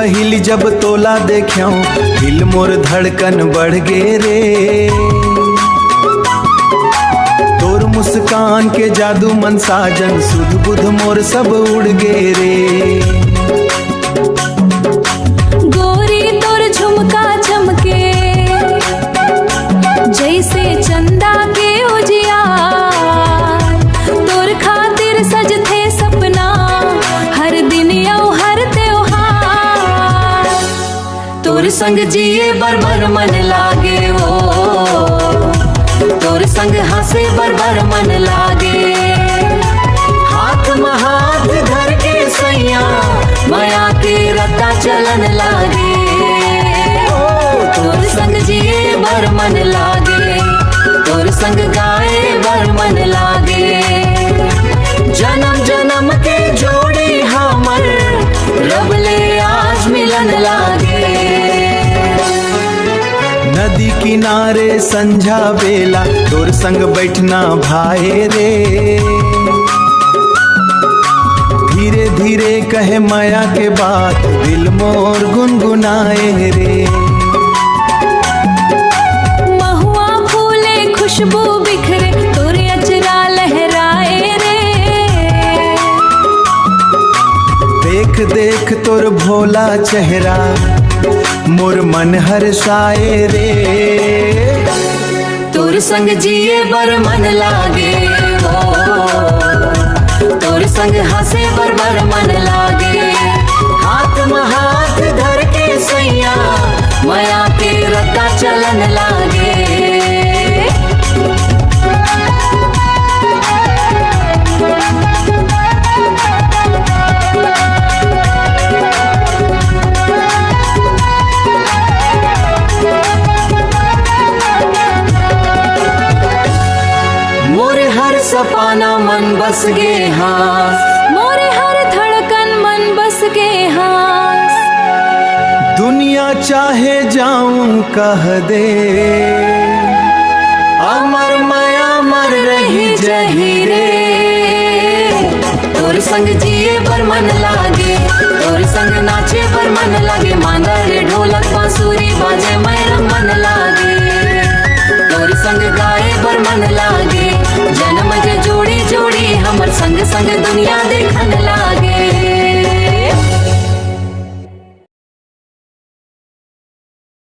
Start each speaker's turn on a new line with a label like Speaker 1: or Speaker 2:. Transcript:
Speaker 1: पहिली जब तोला देख्यो दिल मोर धड़कन बढ़ गे रे। तोर मुस्कान के जादू मन साजन सुध बुध मोर सब उड़ गे रे।
Speaker 2: गोरी तोर झुमका चमके जैसे चंदा के उजियार। तोर खातिर सजथे सपना हर दिन यौ हर त्योहार। तोर संग जिए बर बर मन लागे वो, तोर संग हंसे बर बर मन लागे। हाथ में हाथ धर के सैया माया के रत्ता चलन लागे। तोर संग जिए बर मन लागे, तोर संग गाए बर मन लागे। जन्म जन्म के जोड़ी हमर रब ले आज मिलन लागे।
Speaker 1: नदी किनारे संझा बेला तोर संग बैठना भाए रे। धीरे धीरे कहे माया के बात दिल मोर गुनगुनाए रे।
Speaker 2: महुआ फूले खुशबू बिखरे तोर अचरा लहराए रे।
Speaker 1: देख देख तोर भोला चेहरा मोर मन हर्षाए रे।
Speaker 2: तोर संग जिए बर मन लागे हो, तोर संग हंसे बर बर मन लागे। हाथ में हाथ धर के सैया माया के रत्ता चलन लागे। मोरे हर सपना मन बस गे हाँ, मोरे हर धड़कन मन बस गे हाँ।
Speaker 1: दुनिया चाहे जाऊं कह दे
Speaker 2: अमर माया मर रही जही रे। तोर संग जिए बर मन लागे, तोर संग नाचे बर मन लागे। मांदा रे ढोलक बांसुरी बाजे मैर मन लागे। तोर संग गाए बर मन लागे। जन्म जे जोड़ी जोड़ी हमर संग संग दुनिया देखन लागे।